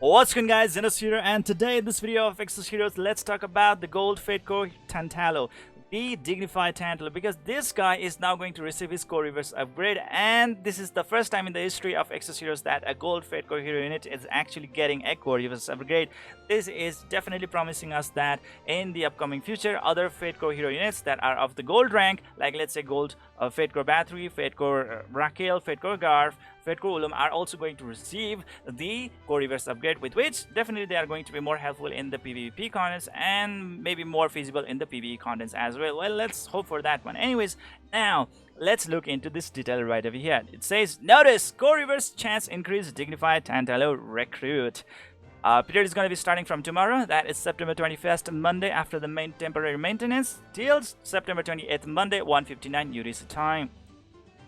What's going on, guys? Zennosh here, and today in this video of Exos Heroes, let's talk about the Gold Fate Core Tantalo, the Dignified Tantalo, because this guy is now going to receive his core reverse upgrade, and this is the first time in the history of Exos Heroes that a Gold Fate Core hero unit is actually getting a core reverse upgrade. This is definitely promising us that in the upcoming future, other Fate Core hero units that are of the gold rank, like let's say Gold Fate Core Bathory, Fate Core Raquel, Fate Core Garf, Fate Core Ullum, are also going to receive the core reverse upgrade, with which definitely they are going to be more helpful in the PvP contents and maybe more feasible in the PvE contents as well. Well, let's hope for that one. Anyways, now let's look into this detail right over here. It says, notice core reverse chance increase Dignified Tantalo recruit. Period is going to be starting from tomorrow, that is September 21st, Monday, after the main temporary maintenance, till September 28th, Monday, 1:59 UTC time.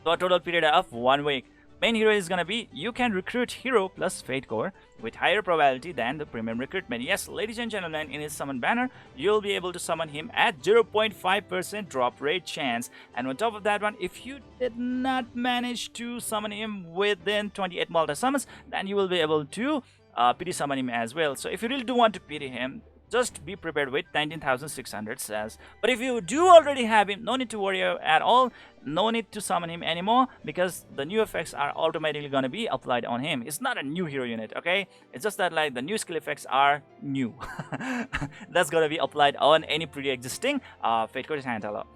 So a total period of 1 week. Main hero is gonna be, you can recruit hero plus Fate Core with higher probability than the premium recruitment. Yes, ladies and gentlemen, in his summon banner, you'll be able to summon him at 0.5% drop rate chance. And on top of that one, if you did not manage to summon him within 28 multi summons, then you will be able to pity summon him as well. So if you really do want to pity him, just be prepared with 19,600 cells. But if you do already have him, no need to worry at all. No need to summon him anymore, because the new effects are automatically going to be applied on him. It's not a new hero unit, okay? It's just that like the new skill effects are new. That's going to be applied on any pre-existing Fate Core Tantalo.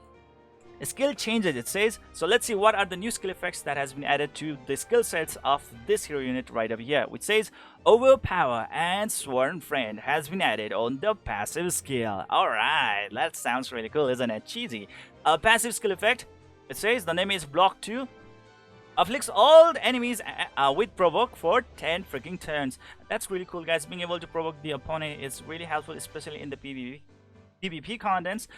Skill changes, it says. So let's see what are the new skill effects that has been added to the skill sets of this hero unit right over here, which says Overpower and Sworn Friend has been added on the passive skill. Alright, that sounds really cool, isn't it? Cheesy. A passive skill effect, it says the name is Block 2. Afflicts all the enemies with provoke for 10 freaking turns. That's really cool, guys. Being able to provoke the opponent is really helpful, especially in the PvP contents.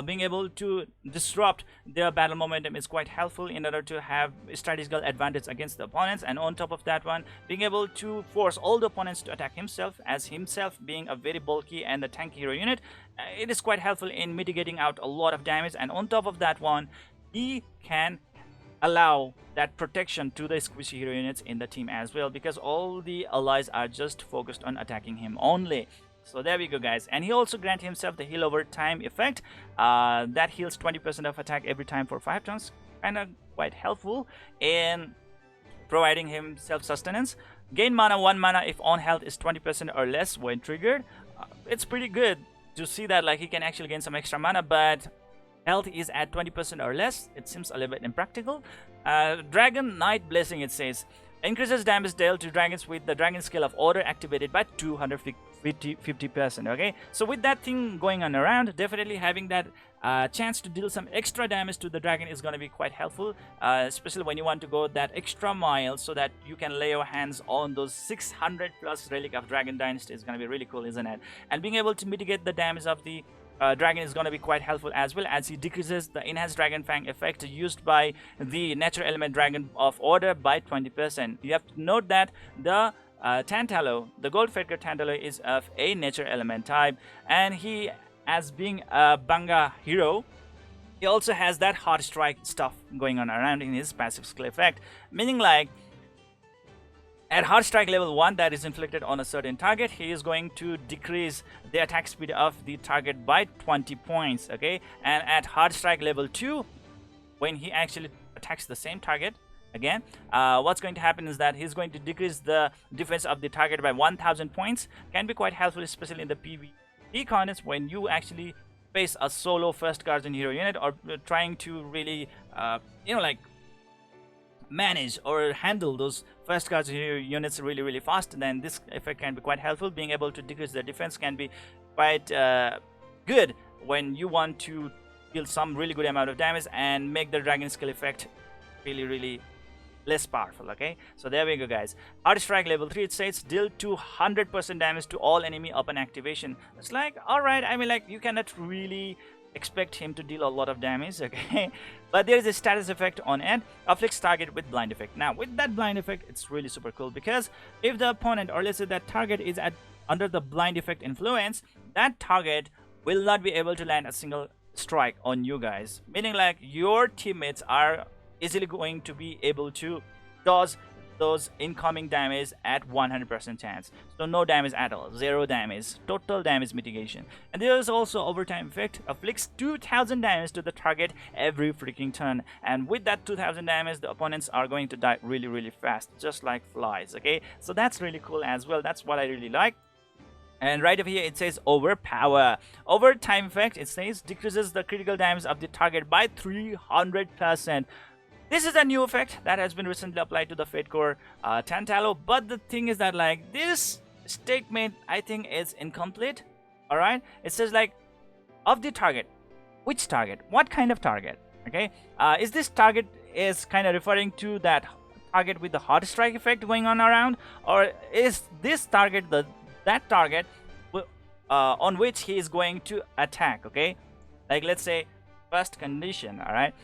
Being able to disrupt their battle momentum is quite helpful in order to have strategical advantage against the opponents. And on top of that one, being able to force all the opponents to attack himself, as himself being a very bulky and a tanky hero unit, it is quite helpful in mitigating out a lot of damage. And on top of that one, he can allow that protection to the squishy hero units in the team as well, because all the allies are just focused on attacking him only. So there we go, guys. And he also grants himself the heal over time effect that heals 20% of attack every time for 5 turns. Kind of quite helpful in providing him self-sustenance. Gain mana 1 mana if on health is 20% or less when triggered. It's pretty good to see that like he can actually gain some extra mana, but health is at 20% or less. It seems a little bit impractical. Dragon Knight Blessing, it says, increases damage dealt to dragons with the dragon skill of order activated by 250%. Okay, so with that thing going on around, definitely having that chance to deal some extra damage to the dragon is going to be quite helpful, especially when you want to go that extra mile so that you can lay your hands on those 600 plus relic of dragon dynasty. Is going to be really cool, isn't it? And being able to mitigate the damage of the dragon is going to be quite helpful, as well as he decreases the enhanced dragon fang effect used by the natural element dragon of order by 20%. You have to note that the Tantalo, the Gold Fate Core Tantalo, is of a nature element type, and he, as being a Banga hero, he also has that hard strike stuff going on around in his passive skill effect, meaning like at hard strike level 1 that is inflicted on a certain target, he is going to decrease the attack speed of the target by 20 points, okay? And at hard strike level 2, when he actually attacks the same target again, what's going to happen is that he's going to decrease the defense of the target by 1000 points. Can be quite helpful, especially in the PvP contents when you actually face a solo first guardian hero unit, or trying to really like manage or handle those first cards units really fast. Then this effect can be quite helpful. Being able to decrease the defense can be quite good when you want to deal some really good amount of damage and make the dragon skill effect really less powerful. Okay, so there we go, guys. Hard strike level 3, it says deal 200% damage to all enemy upon activation. It's like, all right, I mean, like, you cannot really expect him to deal a lot of damage, okay? But there is a status effect on it, afflicts target with blind effect. Now with that blind effect, it's really super cool, because if the opponent, or let's say that target, is under the blind effect influence, that target will not be able to land a single strike on you guys, meaning like your teammates are easily going to be able to dodge those incoming damage at 100% chance. So no damage at all, zero damage, total damage mitigation. And there is also overtime effect, afflicts 2000 damage to the target every freaking turn, and with that 2000 damage the opponents are going to die really fast, just like flies. Okay, so that's really cool as well. That's what I really like. And right over here it says overpower. Overtime effect, it says decreases the critical damage of the target by 300%. This is a new effect that has been recently applied to the Fate Core Tantalo, but the thing is that like this statement I think is incomplete. All right, it says like of the target. Which target? What kind of target? Okay, is this target is kind of referring to that target with the hot strike effect going on around, or is this target that target on which he is going to attack? Okay, like let's say first condition. All right,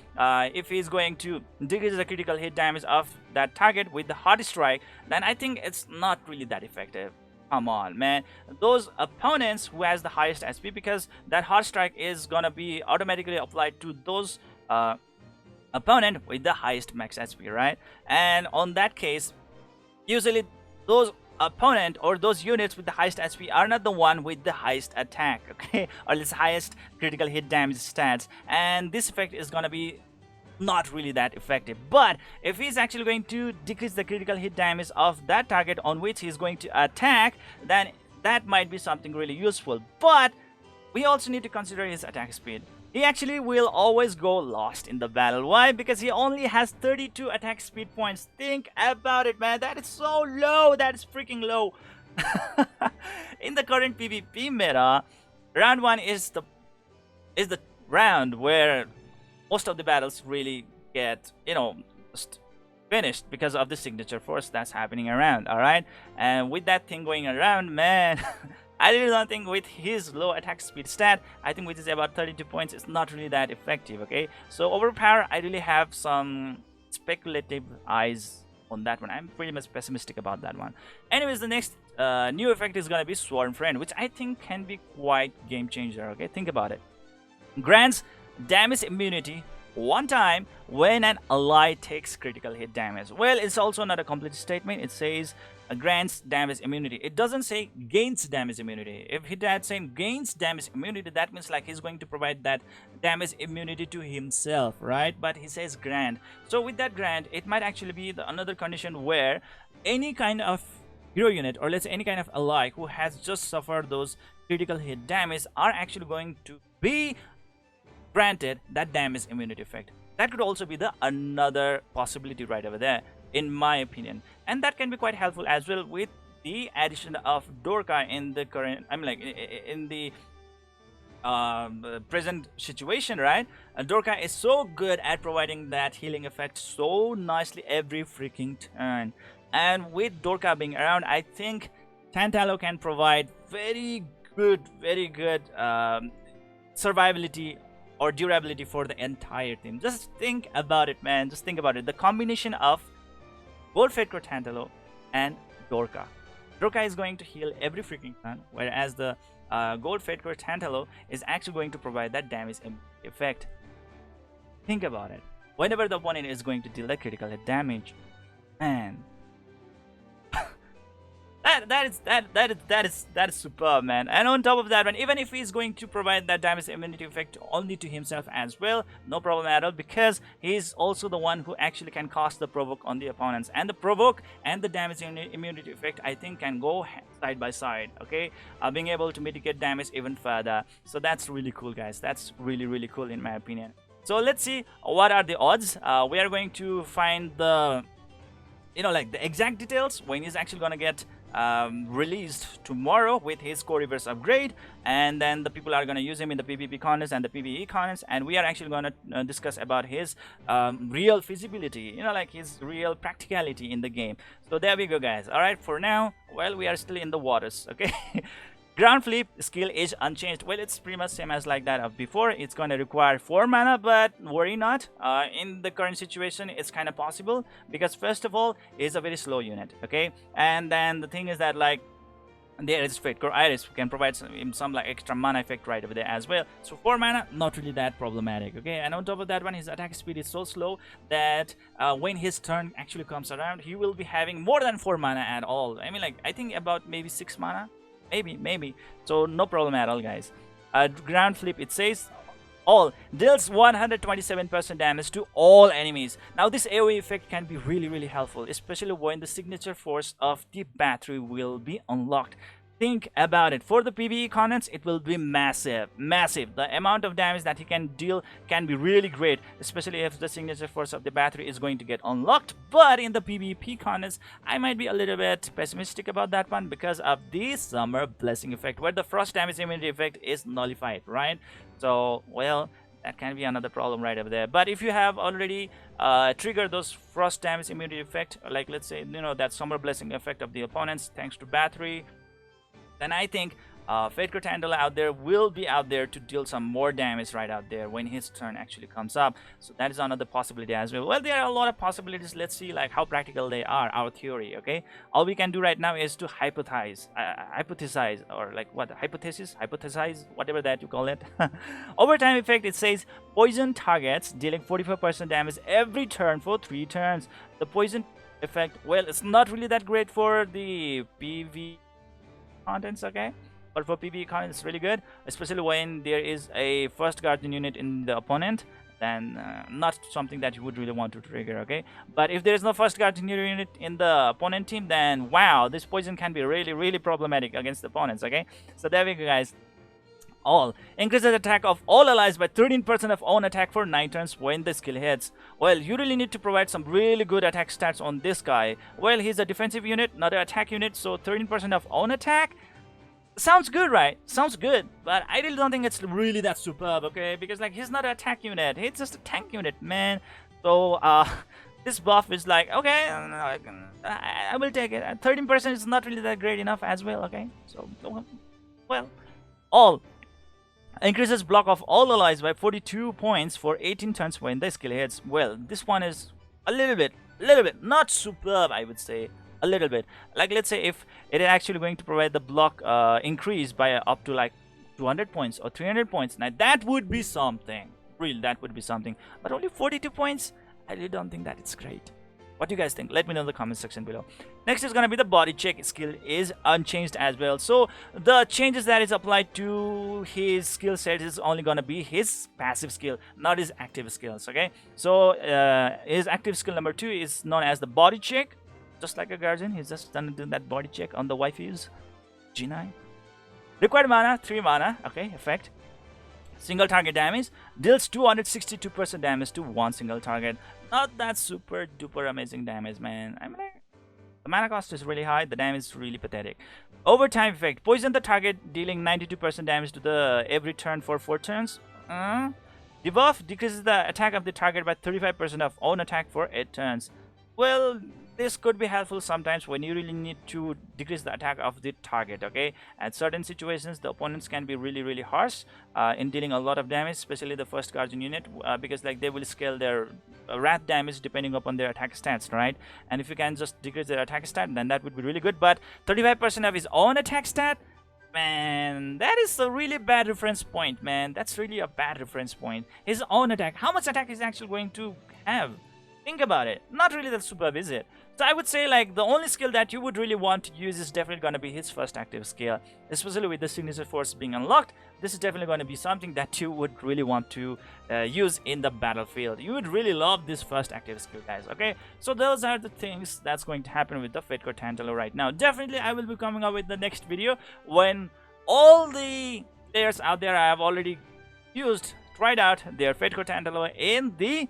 if he's going to decrease the critical hit damage of that target with the hot strike, then I think it's not really that effective. Come on, man. Those opponents who has the highest SP, because that hot strike is gonna be automatically applied to those opponent with the highest max SP, right? And on that case, usually those opponent or those units with the highest SP are not the one with the highest attack, okay, or this highest critical hit damage stats, and this effect is gonna be not really that effective. But if he's actually going to decrease the critical hit damage of that target on which he's going to attack, then that might be something really useful. But we also need to consider his attack speed. He actually will always go lost in the battle. Why? Because he only has 32 attack speed points. Think about it, man. That is so low. That is freaking low. In the current PvP meta, round 1 is the round where most of the battles really get, just finished because of the signature force that's happening around. All right, and with that thing going around, man. I really don't think with his low attack speed stat, I think which is about 32 points, it's not really that effective. Okay, so overpower, I really have some speculative eyes on that one. I'm pretty much pessimistic about that one. Anyways, the next new effect is gonna be Swarm Friend, which I think can be quite game changer. Okay, think about it. Grants damage immunity one time when an ally takes critical hit damage. Well, it's also not a complete statement. It says grants damage immunity. It doesn't say gains damage immunity. If he had saying gains damage immunity, that means like he's going to provide that damage immunity to himself, right? But he says grant. So with that grant, it might actually be another condition where any kind of hero unit, or let's say any kind of ally who has just suffered those critical hit damage, are actually going to be granted that damage immunity effect. That could also be the another possibility right over there, in my opinion, and that can be quite helpful as well with the addition of Dorka in the current, in the present situation, right? Dorka is so good at providing that healing effect so nicely every freaking turn, and with Dorka being around, I think Tantalo can provide very good survivability or durability for the entire team. Just think about it, man. Just think about it. The combination of Gold Fate Core Tantalo and Dorka. Dorka is going to heal every freaking turn, whereas the Gold Fate Core Tantalo is actually going to provide that damage effect. Think about it. Whenever the opponent is going to deal that critical hit damage, man, that is superb, man. And on top of that one, even if he's going to provide that damage immunity effect only to himself as well, no problem at all, because he's also the one who actually can cast the provoke on the opponents, and the provoke and the damage immunity effect I think can go side by side. Okay, being able to mitigate damage even further. So that's really cool, guys. That's really cool in my opinion. So let's see what are the odds. We are going to find the the exact details when he's actually gonna get released tomorrow with his core reverse upgrade, and then the people are going to use him in the PvP corners and the PvE corners, and we are actually going to discuss about his real feasibility, like his real practicality in the game. So there we go, guys. All right, for now, well, we are still in the waters. Okay. Ground flip skill is unchanged. Well, it's pretty much same as like that of before. It's going to require 4 mana, but worry not. In the current situation, it's kind of possible because first of all, it's a very slow unit, okay? And then the thing is that like there is Fate Core Iris, can provide some like extra mana effect right over there as well. So 4 mana, not really that problematic, okay? And on top of that one, his attack speed is so slow that when his turn actually comes around, he will be having more than 4 mana at all. I mean, like, I think about maybe 6 mana, maybe. So no problem at all, guys. Ground flip, it says all deals 127% damage to all enemies. Now this AoE effect can be really helpful, especially when the signature force of the battery will be unlocked. Think about it. For the PvE content, it will be massive. The amount of damage that he can deal can be really great, especially if the signature force of the battery is going to get unlocked. But in the PvP contents, I might be a little bit pessimistic about that one because of the summer blessing effect, where the frost damage immunity effect is nullified, right? So, well, that can be another problem right over there. But if you have already triggered those frost damage immunity effect, like let's say, you know, that summer blessing effect of the opponents thanks to battery, then I think Fate Core Tantalo out there will be out there to deal some more damage right out there when his turn actually comes up. So that is another possibility as well. Well, there are a lot of possibilities. Let's see like how practical they are, our theory, okay? All we can do right now is to hypothesize, or like what, hypothesize, whatever that you call it. Overtime effect, it says poison targets dealing 44% damage every turn for 3 turns. The poison effect, well, it's not really that great for the PV contents, okay, but for PvE content it's really good, especially when there is a first guardian unit in the opponent. Then not something that you would really want to trigger, okay? But if there is no first guardian unit in the opponent team, then wow, this poison can be really problematic against the opponents, okay? So there we go, guys. All increases attack of all allies by 13% of own attack for 9 turns when the skill hits. Well, you really need to provide some really good attack stats on this guy. Well, he's a defensive unit, not an attack unit, so 13% of own attack sounds good, right? Sounds good, but I really don't think it's really that superb, okay? Because like he's not an attack unit, he's just a tank unit, man. So this buff is like, okay, I will take it. 13% is not really that great enough as well, okay? So well, all increases block of all allies by 42 points for 18 turns when the skill hits. Well, this one is a little bit not superb, I would say. A little bit. Like, let's say if it is actually going to provide the block increase by up to like 200 points or 300 points, now that would be something. Real, that would be something. But only 42 points, I really don't think that it's great. What do you guys think? Let me know in the comment section below. Next is gonna be the body check skill is unchanged as well. So the changes that is applied to his skill set is only gonna be his passive skill, not his active skills, okay? So his active skill number 2 is known as the body check. Just like a guardian, he's just gonna do that body check on the waifus. G9. Required mana, 3 mana, okay, effect. Single target damage, deals 262% damage to one single target. Not that super duper amazing damage, man. I mean, the mana cost is really high, the damage is really pathetic. Overtime effect, poison the target, dealing 92% damage to the every turn for 4 turns. Debuff decreases the attack of the target by 35% of own attack for 8 turns. Well, this could be helpful sometimes when you really need to decrease the attack of the target, okay? At certain situations, the opponents can be really harsh in dealing a lot of damage, especially the first guardian unit, because like they will scale their wrath damage depending upon their attack stats, right? And if you can just decrease their attack stat, then that would be really good. But 35% of his own attack stat, man, that is a really bad reference point, man. That's really a bad reference point. His own attack, how much attack is actually going to have? Think about it. Not really that superb, is it? So I would say like the only skill that you would really want to use is definitely going to be his first active skill. Especially with the signature force being unlocked, this is definitely going to be something that you would really want to use in the battlefield. You would really love this first active skill, guys, okay? So those are the things that's going to happen with the Fate Core Tantalo right now. Definitely I will be coming up with the next video when all the players out there have already tried out their Fate Core Tantalo in the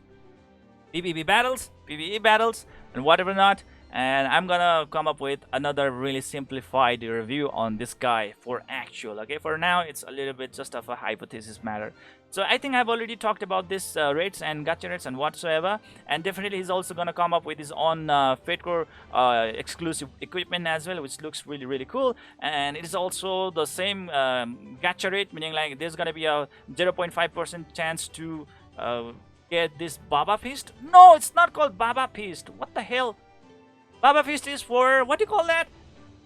PvP battles, PvE battles, and whatever not. And I'm gonna come up with another really simplified review on this guy for actual, okay? For now, it's a little bit just of a hypothesis matter. So I think I've already talked about this rates and gacha rates and whatsoever. And definitely he's also gonna come up with his own Fate Core exclusive equipment as well, which looks really cool. And it is also the same gacha rate, meaning like there's gonna be a 0.5% chance to get this Baba Feast. No, it's not called Baba Feast. What the hell? Baba Feast is for, what do you call that?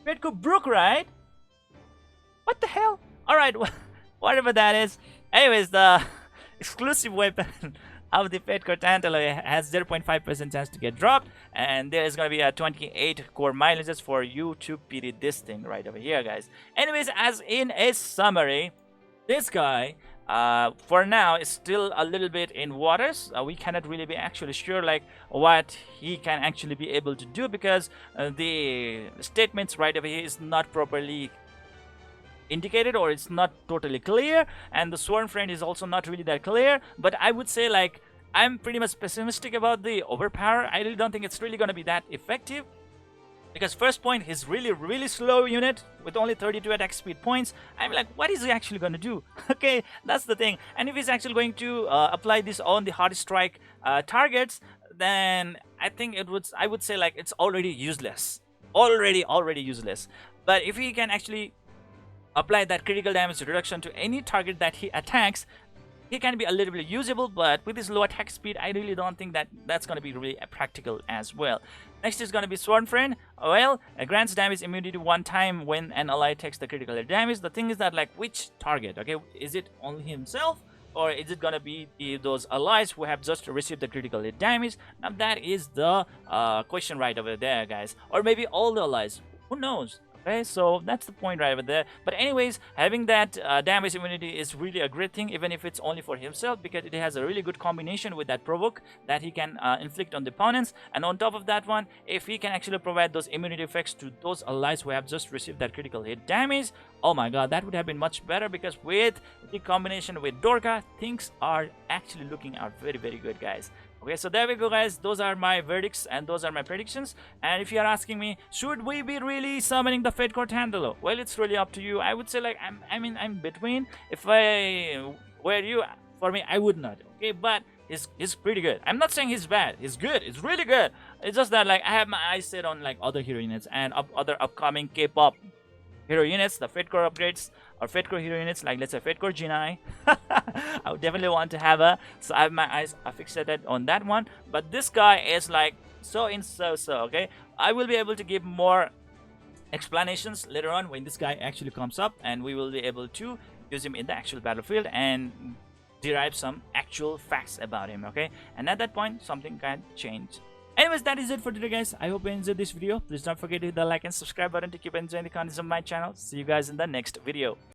Fate Core Brook, right? What the hell? Alright, whatever that is. Anyways, the exclusive weapon of the Fate Core Tantalo has 0.5% chance to get dropped, and there is going to be a 28 core mileages for you to PD this thing right over here, guys. Anyways, as in a summary, this guy for now is still a little bit in waters. We cannot really be actually sure like what he can actually be able to do, because the statements right over here is not properly indicated, or it's not totally clear, and the sworn friend is also not really that clear. But I would say like I'm pretty much pessimistic about the overpower. I really don't think it's really going to be that effective, because first point is really slow unit with only 32 attack speed points. I'm like, what is he actually going to do? Okay, that's the thing. And if he's actually going to apply this on the hard strike targets, then I think I would say like it's already useless, already useless. But if he can actually apply that critical damage reduction to any target that he attacks, he can be a little bit usable. But with his low attack speed, I really don't think that that's going to be really practical as well. Next is going to be Sworn Friend. Well, grants damage immunity one time when an ally takes the critical damage. The thing is that like which target? Okay, is it only himself, or is it gonna be those allies who have just received the critical damage? Now that is the question right over there, guys. Or maybe all the allies. Who knows? Okay, so that's the point right over there. But anyways, having that damage immunity is really a great thing, even if it's only for himself, because it has a really good combination with that provoke that he can inflict on the opponents. And on top of that one, if he can actually provide those immunity effects to those allies who have just received that critical hit damage, oh my god, that would have been much better, because with the combination with Dorka, things are actually looking out very good, guys. Okay, so there we go, guys. Those are my verdicts and those are my predictions. And if you are asking me, should we be really summoning the Fate Core Tantalo? Well, it's really up to you. I would say like I'm between. If I were you, for me, I would not. Okay, but he's pretty good. I'm not saying he's bad. He's good. It's really good. It's just that like I have my eyes set on like other hero units and other upcoming K-pop hero units, the Fate Core upgrades, or Fate Core hero units, like let's say Fate Core Jinai. I would definitely want to have a, so I have my eyes fixated on that one. But this guy is like so. Okay, I will be able to give more explanations later on when this guy actually comes up, and we will be able to use him in the actual battlefield and derive some actual facts about him. Okay, and at that point something can change. Anyways, that is it for today, guys. I hope you enjoyed this video. Please don't forget to hit the like and subscribe button to keep enjoying the contents of my channel. See you guys in the next video.